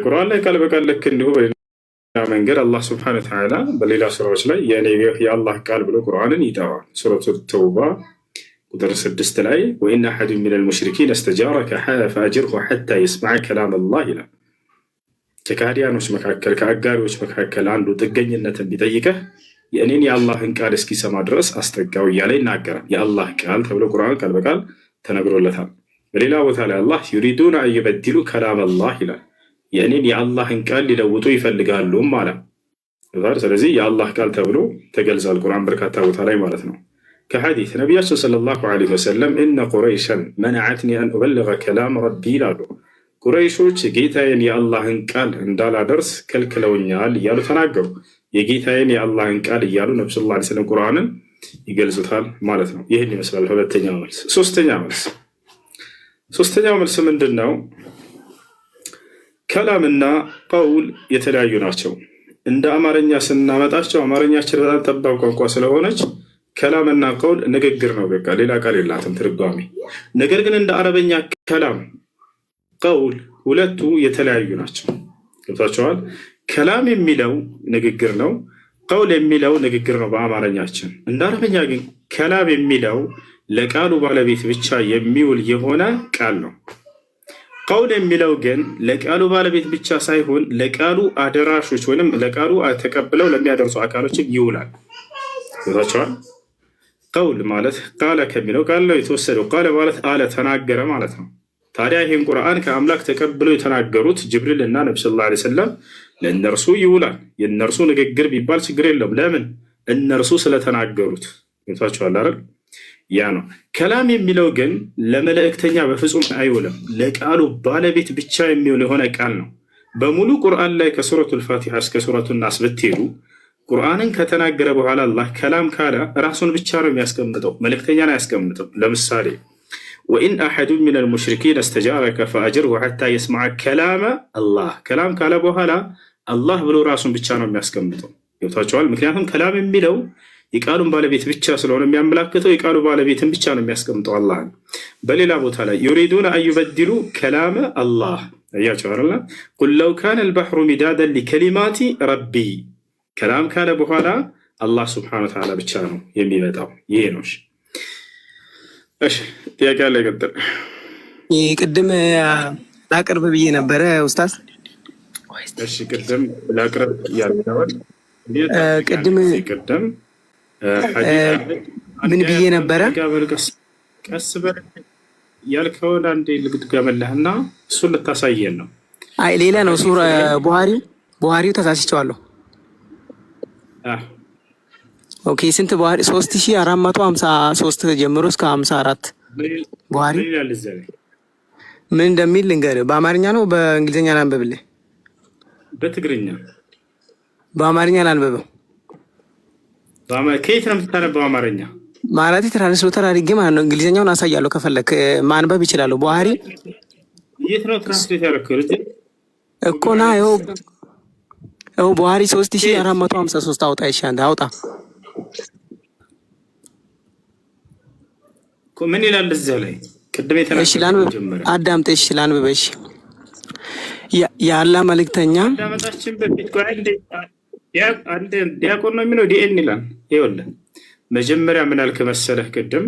ቁርአን ላይ ቃል በቃል ልክ እንዲሁ በሌላ መንገድ አላህ ስብሐነ ወተዓላ በሌላ ስራዎች ላይ የአላህ ቃል ብሎ ቁርአንን ይጠራል። ሱረቱ ተውባ ቁጥር 6 ላይ ወኢን አሐዱ ሚነል ሙሽሪኪን እስተጃረከ ፈአጅርሁ ሐታ የስመዐ ከላም አላህ ይላል። ከካህዲያኖች መካከል ከአጋሪዎች መካከል አንዱ ጥገኝነትን ቢጠይቀህ የእኔን የአላህን ቃል እስኪሰማ ድረስ አስጠጋው እያለ ይናገራል። የአላህ ቃል ተብሎ ቁርአን ቃል በቃል ተነግሮለታል። በሌላ ቦታ ላይ አላህ ዩሪዱነ አን ዩበድሉ ከላም አላህ ይላል። የእኔን የአላህን ቃል ሊለውጡ ይፈልጋሉ ማለት። ስለዚህ የአላህ ቃል ተብሎ ተገልጿል ቁርአን በርካታ ቦታ ላይ ማለት ነው። ከሐዲስ ነቢያችን ሰለላሁ ዐለይሂ ወሰለም እነ ቁረይሸን መነዐትኒ አን ኡበልገ ከላም ረቢ ይላሉ። ቁረይሾች ጌታዬን የአላህን ቃል እንዳላደርስ ከልክለውኛል እያሉ ተናገሩ። የጌታዬን የአላህን ቃል እያሉ ነቢ ሰለላሁ ዐለይሂ ወሰለም ቁርአንን ይገልጹታል ማለት ነው። ይህን ይመስላል ሁለተኛው መልስ። ሶስተኛው መልስ ምንድን ነው? ከላምና ቀውል የተለያዩ ናቸው። እንደ አማርኛ ስናመጣቸው አማርኛችን በጣም ጠባብ ቋንቋ ስለሆነች ከላምና ቀውል ንግግር ነው፣ በቃ ሌላ ቃል የላትም ትርጓሜ። ነገር ግን እንደ አረበኛ ከላም፣ ቀውል ሁለቱ የተለያዩ ናቸው። ገብታችኋል? ከላም የሚለው ንግግር ነው፣ ቀውል የሚለው ንግግር ነው በአማርኛችን። እንደ አረበኛ ግን ከላም የሚለው ለቃሉ ባለቤት ብቻ የሚውል የሆነ ቃል ነው። ቀውል የሚለው ግን ለቃሉ ባለቤት ብቻ ሳይሆን ለቃሉ አደራሾች ወይም ለቃሉ ተቀብለው ለሚያደርሱ አካሎችም ይውላል። ገብታችኋል? ቀውል ማለት ቃለ ከሚለው ቃል ነው የተወሰደው። ቃለ ማለት አለ ተናገረ ማለት ነው። ታዲያ ይህን ቁርአን ከአምላክ ተቀብለው የተናገሩት ጅብሪል እና ነቢ ሰለላሁ ዐለይሂ ወሰለም ለእነርሱ ይውላል። የእነርሱ ንግግር ቢባል ችግር የለውም። ለምን? እነርሱ ስለተናገሩት። ገብታችኋል አይደል? ያ ነው። ከላም የሚለው ግን ለመልእክተኛ በፍጹም አይውልም። ለቃሉ ባለቤት ብቻ የሚውል የሆነ ቃል ነው። በሙሉ ቁርአን ላይ ከሱረቱል ፋቲሃ እስከ ሱረቱ ናስ ብትሄዱ ቁርአንን ከተናገረ በኋላ አላህ ከላም ካለ ራሱን ብቻ ነው የሚያስቀምጠው፣ መልእክተኛን አያስቀምጥም። ለምሳሌ ወኢን አሐዱ ሚነል ሙሽሪኪን እስተጃረከ ፈአጅርሁ ሐታ የስመዐ ከላመ አላህ። ከላም ካለ በኋላ አላህ ብሎ ራሱን ብቻ ነው የሚያስቀምጠው። ገብታችኋል? ምክንያቱም ከላም የሚለው የቃሉን ባለቤት ብቻ ስለሆነ የሚያመላክተው የቃሉ ባለቤትን ብቻ ነው የሚያስቀምጠው አላህን። በሌላ ቦታ ላይ ዩሪዱነ አን ዩበድሉ ከላመ አላህ አያቸው አይደለ? ቁል ለው ካነ አልበሕሩ ሚዳደን ሊከሊማቲ ረቢ። ከላም ካለ በኋላ አላህ ስብሐነሁ ወተዓላ ብቻ ነው የሚመጣው። ይሄ ነው። እሺ ጥያቄ አለ? ይቀጥል። ቅድም ላቅርብ ብዬ ነበረ ኡስታዝ። እሺ ቅድም ላቅርብ ያልከዋል ቅድም ምን ብዬ ነበረ? ቀስ በል ያልከውን አንዴ ልድገምልህና እሱን ልታሳየን ነው። አይ ሌላ ነው። ሱራ ቡሃሪው ተሳስቼዋለሁ። ኦኬ ስንት ቡሃሪ? 3453 ጀምሮ እስከ 54 ቡሃሪ ምን እንደሚል ልንገርህ። በአማርኛ ነው በእንግሊዝኛ ላንብብልህ? በትግርኛ። በአማርኛ ላንብበው። ከየት ነው የምታነበው? አማርኛ ማለት ትራንስሌተር አድርጌ ማለት ነው። እንግሊዝኛውን አሳያለሁ ከፈለክ ማንበብ ይችላሉ። ቡሃሪ የት ነው ትራንስሌት ያደረከው እኮ? ና ይኸው ቡሃሪ 3453 አውጣ። እሺ አንተ አውጣ። ምን ይላል እዚያ ላይ? ቅድም የተናገረው አዳምጥ። እሺ ላንብብ። እሺ የአላህ መልእክተኛ አዳመጣችን በፊት ዲያቆን ነው የሚለው ዲኤን ይላል። ይኸውልህ መጀመሪያ ምን አልክ መሰለህ? ቅድም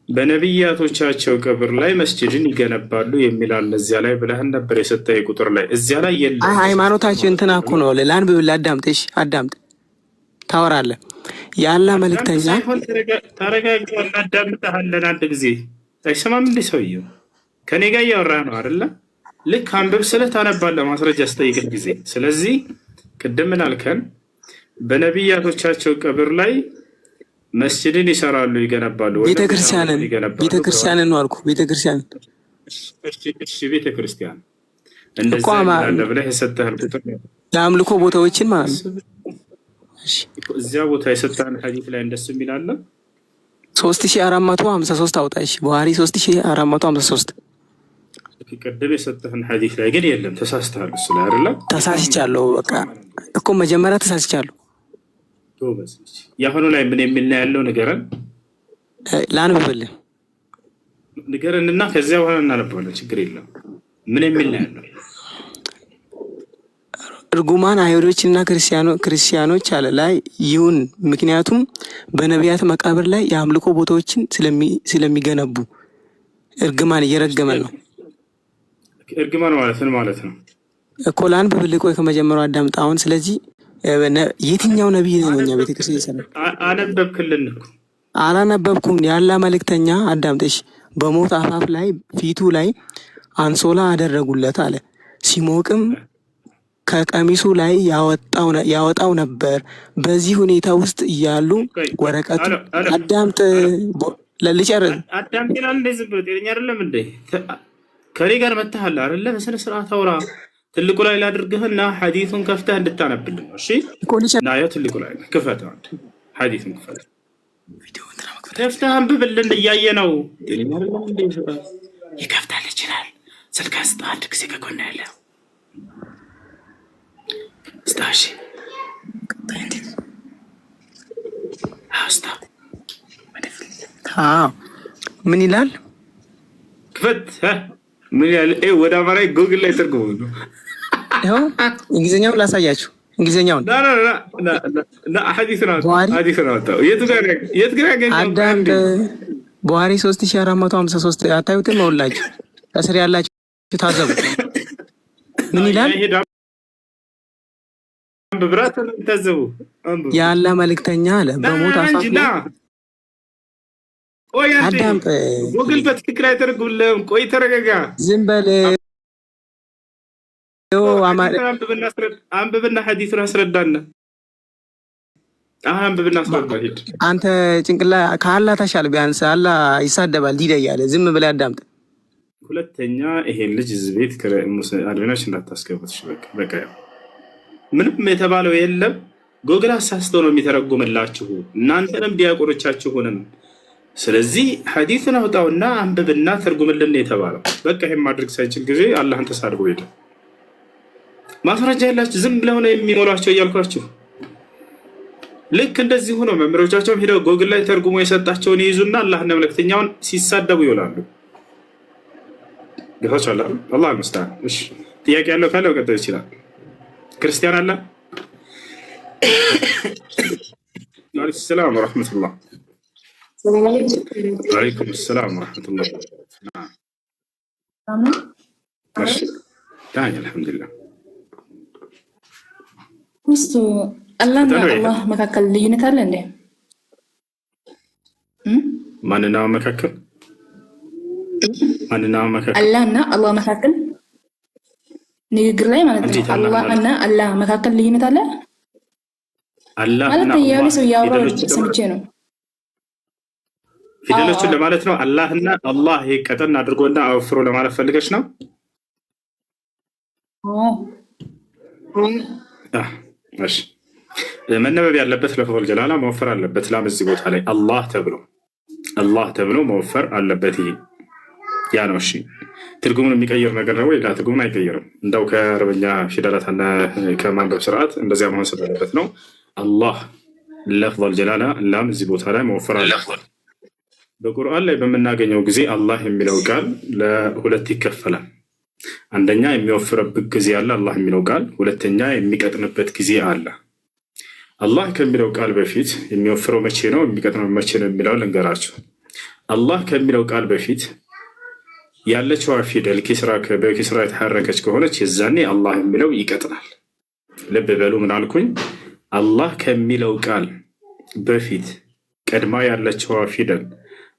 በነቢያቶቻቸው ቀብር ላይ መስጅድን ይገነባሉ የሚላል እዚያ ላይ ብለህን ነበር የሰጠህ ቁጥር ላይ። እዚያ ላይ የለም። ሃይማኖታችን እንትና እኮ ነው። ላንብብልህ። አዳምጥ። አዳምጥ። ታወራለህ። የአላህ መልእክተኛ ተረጋግጧል። አዳምጠሃለን። አንድ ጊዜ አይሰማም እንዴ ሰውየው? ከኔ ጋር እያወራህ ነው አይደለ? ልክ አንብብ ስልህ ታነባለህ ማስረጃ ስጠይቅህ ጊዜ። ስለዚህ ቅድም ምን አልከን? በነቢያቶቻቸው ቀብር ላይ መስጅድን ይሰራሉ፣ ይገነባሉ። ቤተክርስቲያንን ነው አልኩ። ቤተክርስቲያን እሺ፣ ቤተክርስቲያን እንደዚህ ብለህ የሰጠህን ቁጥር የአምልኮ ቦታዎችን ማለት ነው። እዚያ ቦታ የሰጠህን ሐዲስ ላይ እንደሱ የሚል አለ። 3453 አውጣ። እሺ ቡሃሪ 3453 ቅድም የሰጠህን ሐዲስ ላይ ግን የለም። ተሳስተሃል። እሱ ላይ አይደለም ተሳስቻለሁ። በቃ እኮ መጀመሪያ ተሳስቻለሁ። የአሁኑ ላይ ምን የሚል ነው ያለው? ንገረን። ላንብብልህ ንገረን እና ከዚያ በኋላ እናነባለን። ችግር የለም። ምን የሚል ነው ያለው? እርጉማን አይሁዶችና ክርስቲያኖች አለ ላይ ይሁን። ምክንያቱም በነቢያት መቃብር ላይ የአምልኮ ቦታዎችን ስለሚገነቡ እርግማን እየረገመን ነው። እርግማን ማለት ምን ማለት ነው እኮ? ለአንብብልህ ቆይ ከመጀመሪያው አዳምጥ አሁን። ስለዚህ የትኛው ነቢይ ነው እኛ ቤተክርስቲያን ይሰራል? አነበብክልን እኮ። አላነበብኩም። ያላ መልእክተኛ አዳምጠሽ በሞት አፋፍ ላይ ፊቱ ላይ አንሶላ አደረጉለት አለ። ሲሞቅም ከቀሚሱ ላይ ያወጣው ነበር። በዚህ ሁኔታ ውስጥ እያሉ ወረቀቱ አዳምጥ ልጨርስ። አዳምጥ ይላል። እንደዚህ ብሎ ጤነኛ አይደለም እንዴ? ከኔ ጋር መታሃል አይደለ? በስነ ስርዓት አውራ። ትልቁ ላይ ላድርግህና ሐዲሱን ከፍተህ እንድታነብልን ነው። እሺ ና ያው ትልቁ ላይ ክፈት፣ ሐዲሱን ክፈት፣ ከፍተህ አንብብልን። እያየ ነው። ጤነኛ አይደለም እንዴ? ይከፍታል ይችላል። ስልክ ስጥ፣ አንድ ጊዜ ከጎን ያለው ስታሺ አስታ ምን ይላል? ክፈት። ምን ያለ ወደ አማራ ጉግል ላይ ተርጉሙ ነው። ይኸው እንግሊዝኛውን ላሳያችሁ። እንግሊዝኛውን አንዳንድ ቡሃሪ 3453 አታዩትም? መውላችሁ ከስር ያላችሁ ታዘቡ። ምን ይላል? የአላህ መልእክተኛ አለ በሞት አፋፍ ላይ አዳምጥ። ጉግል በትክክል አይተረጉምልህም። ቆይ ተረጋጋ። ዝም በል። አንብብና ሐዲሱን አስረዳና። አንብብና አስረዳ። ሂድ አንተ ጭንቅላ ከአላህ ተሻል። ቢያንስ አላህ ይሳደባል ዲዳ እያለ ዝም ብለህ አዳምጥ። ሁለተኛ ይሄን ልጅ እዚህ ቤት አድሚኖች እንዳታስገቡት። በቃ ምንም የተባለው የለም። ጎግል አሳስቶ ነው የሚተረጉምላችሁ እናንተንም ዲያቆኖቻችሁንም። ስለዚህ ሐዲሱን አውጣውና አንብብና ተርጉምልን የተባለው። በቃ ይሄን ማድረግ ሳይችል ጊዜ አላህን ተሳድቦ ሄደ። ማስረጃ ያላችሁ ዝም ብለው ነው የሚሞሏቸው እያልኳችሁ። ልክ እንደዚህ ሆኖ መምህሮቻቸውም ሄደው ጎግል ላይ ተርጉሞ የሰጣቸውን ይይዙና አላህና መልእክተኛውን ሲሳደቡ ይውላሉ። ገፋቻላ አላህ መስታን። እሺ ጥያቄ ያለው ካለ መቀጠል ይችላል። ክርስቲያን አለ? ወአለይኩም ሰላም ወራህመቱላህ። ወአለይኩም ሰላም ወራህመቱላህ። እሺ ታኝ አልሐምዱሊላህ። ውስጡ አላህና አላህ መካከል ልዩነት አለ እንዴ? ማንና መካከል አላህና አላህ መካከል ንግግር ላይ ማለት ነው። አላህና አላህ መካከል ልዩነት አለ ማለት ያው ሰው ያወራው ሰምቼ ነው። ፊደሎችን ለማለት ነው። አላህና አላህ ይሄ ቀጠን አድርጎና አወፍሮ ለማለት ፈልገሽ ነው? እሺ መነበብ ያለበት ለፈል ጀላላ መወፈር አለበት። ላም እዚህ ቦታ ላይ አላህ ተብሎ መወፈር አለበት። ይሄ ያ ነው። እሺ ትርጉሙን የሚቀይር ነገር ነው ወይ? ትርጉሙን አይቀይርም። እንደው ከአረበኛ ፊደላትና ከማንበብ ስርዓት እንደዚያ መሆን ስላለበት ነው። አላህ ለፍል ጀላላ ላም እዚህ ቦታ ላይ መወፈር አለበት። በቁርአን ላይ በምናገኘው ጊዜ አላህ የሚለው ቃል ለሁለት ይከፈላል። አንደኛ የሚወፍርበት ጊዜ አለ አላህ የሚለው ቃል፣ ሁለተኛ የሚቀጥንበት ጊዜ አለ። አላህ ከሚለው ቃል በፊት የሚወፍረው መቼ ነው፣ የሚቀጥነው መቼ ነው የሚለው ልንገራችሁ። አላህ ከሚለው ቃል በፊት ያለችዋ ፊደል በኪስራ የተሐረከች ከሆነች የዛኔ አላህ የሚለው ይቀጥናል። ልብ በሉ ምን አልኩኝ? አላህ ከሚለው ቃል በፊት ቀድማ ያለችዋ ፊደል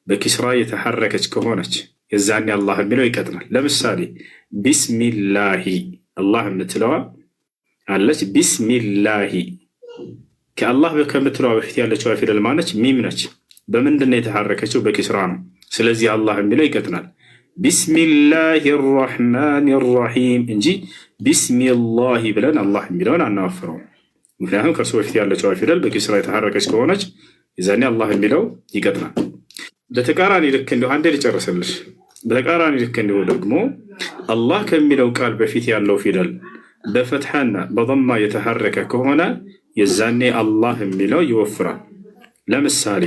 በኪስራ የተሐረከች ከሆነች የዛኔ አላህ የሚለው ይቀጥናል። ለምሳሌ ቢስሚላሂ አላህ የምትለዋ አለች። ቢስሚላሂ ከአላህ ከምትለዋ በፊት ያለችዋ ፊደል ማነች? ሚም ነች። በምንድን ነው የተሐረከችው? በኪስራ ነው። ስለዚህ አላህ የሚለው ይቀጥናል። ቢስሚላሂ ራሕማን ራሒም እንጂ ቢስሚላሂ ብለን አላህ የሚለውን አናወፍረውም። ምክንያቱም ከእርሱ በፊት ያለችዋ ፊደል በኪስራ የተሐረከች ከሆነች የዛኔ አላህ የሚለው ይቀጥናል። በተቃራኒ ልክ እንዲሁ አንዴ ልጨርስልሽ። በተቃራኒ ልክ እንዲሁ ደግሞ አላህ ከሚለው ቃል በፊት ያለው ፊደል በፈትሐና በضማ የተሐረከ ከሆነ የዛኔ አላህ የሚለው ይወፍራል። ለምሳሌ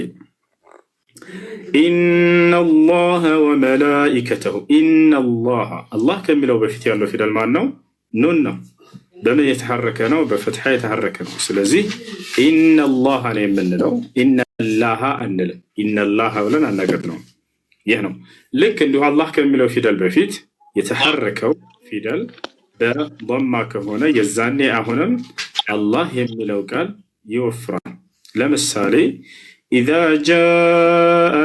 ኢነላህ ወመላኢከተሁ። ኢነላህ አላህ ከሚለው በፊት ያለው ፊደል ማን ነው? ኑን ነው። በምን የተሐረከ ነው? በፈትሐ የተሐረከ ነው። ስለዚህ ኢነላህ ነው የምንለው፣ ኢነላሃ አንልም። ኢነላሃ ብለን አናገር ነው። ይህ ነው ልክ እንዲሁ አላህ ከሚለው ፊደል በፊት የተሐረከው ፊደል በضማ ከሆነ የዛኔ አሁንም አላህ የሚለው ቃል ይወፍራል። ለምሳሌ ኢዛ ጃአ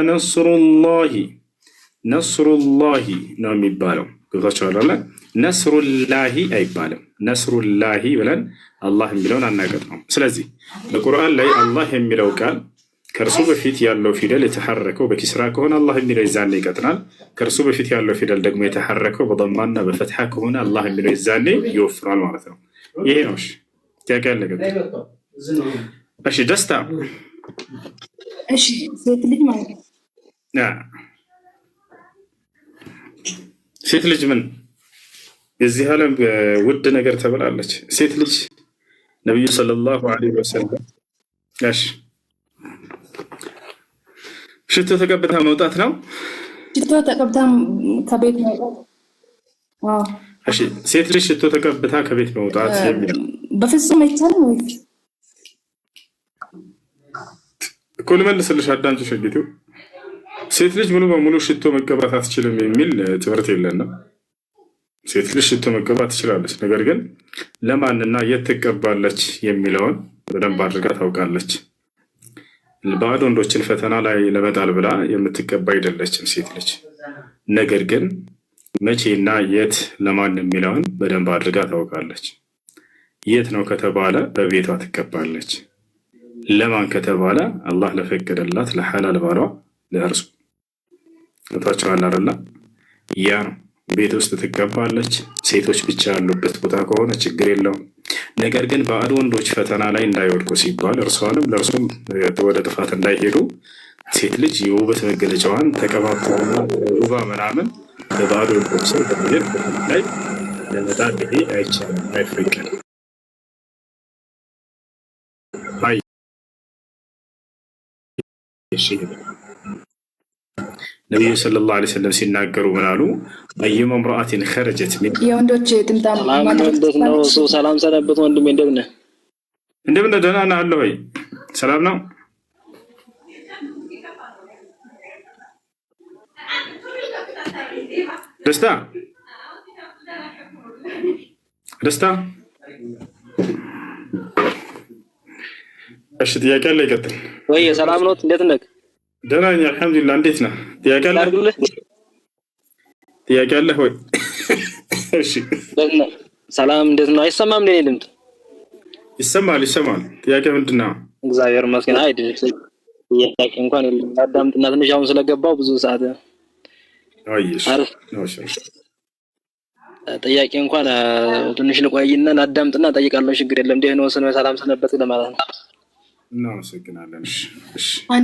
ነስሩላሂ ነስሩላሂ ነው የሚባለው። ገብታችኋል? ነስሩላሂ አይባልም። ነስሩላሂ ብለን አላህ የሚለውን አናገር ነው። ስለዚህ በቁርአን ላይ አላህ የሚለው ቃል ከእርሱ በፊት ያለው ፊደል የተሐረከው በኪስራ ከሆነ አላህ የሚለው የዛኔ ይቀጥናል። ከእርሱ በፊት ያለው ፊደል ደግሞ የተሐረከው በضማና በፈትሐ ከሆነ አላህ የሚለው የዛኔ ይወፍራል ማለት ነው። ይሄ ነው። እሺ ጥያቄ አለ? እሺ ደስታ። እሺ ሴት ልጅ ማለት ነው። ሴት ልጅ ምን የዚህ ዓለም ውድ ነገር ተብላለች። ሴት ልጅ ነብዩ ሰለላሁ ዐለይሂ ወሰለም እሺ ሽቶ ተቀብታ መውጣት ነው። ሽቶ ተቀብታ ከቤት መውጣት። እሺ ሴት ልጅ ሽቶ ተቀብታ ከቤት መውጣት የሚለው በፍጹም አይቻልም ወይ? እኮ ልመልስልሽ፣ አዳምጪ ሸጊቱ። ሴት ልጅ ሙሉ በሙሉ ሽቶ መቀባት አትችልም የሚል ትምህርት የለንም። ሴት ልጅ ሽቶ መቀባት ትችላለች። ነገር ግን ለማንና የት ትቀባለች የሚለውን በደንብ አድርጋ ታውቃለች። ባዕድ ወንዶችን ፈተና ላይ ለመጣል ብላ የምትቀባ አይደለችም ሴት ልጅ። ነገር ግን መቼና የት ለማን የሚለውን በደንብ አድርጋ ታውቃለች። የት ነው ከተባለ በቤቷ ትቀባለች። ለማን ከተባለ አላህ ለፈቀደላት ለሐላል ባሏ ለእርሱ ታቸዋል አይደለ? ያ ነው ቤት ውስጥ ትቀባለች። ሴቶች ብቻ ያሉበት ቦታ ከሆነ ችግር የለውም። ነገር ግን ባዕድ ወንዶች ፈተና ላይ እንዳይወድቁ ሲባል እርሷንም ለእርሱም ወደ ጥፋት እንዳይሄዱ ሴት ልጅ የውበት መገለጫዋን ተቀባብታና ውባ ምናምን በባዕድ ወንዶች ሰው በሚሄድ ላይ ለመጣል ይሄ አይቻልም፣ አይፈቀድም። ነቢዩ ሰለላሁ ዐለይሂ ወሰለም ሲናገሩ ምን አሉ? አዩመ እምረአቲን ኸረጀት የወንዶች ጥምጣም ነው። ሰላም ሰነበት ወንድሜ፣ እንደምን ነህ? እንደምን ነህ? ደህና ነህ አለ ወይ? ሰላም ነው? ደስታ ደስታ። እሺ ጥያቄ አለ? ይቀጥል። ወይ ሰላም ነው? እንዴት ነህ? ደህና ነኝ አልሐምዱሊላህ። እንዴት ነህ? ጥያቄ አለ? ጥያቄ አለ ወይ? እሺ ሰላም እንዴት ነው? አይሰማም? ለኔ ድምፅ ይሰማል? ይሰማል። ጥያቄ ምንድን ነው? እግዚአብሔር ይመስገን። አይ ጥያቄ እንኳን የለም። አዳምጥና ትንሽ አሁን ስለገባው ብዙ ሰዓት አይሽ ጥያቄ እንኳን ትንሽ ልቆይና አዳምጥና ጠይቃለሁ። ችግር የለም። እንዴት ነው? ሰላም ሰነበት ለማለት ነው። እናመሰግናለን። እሺ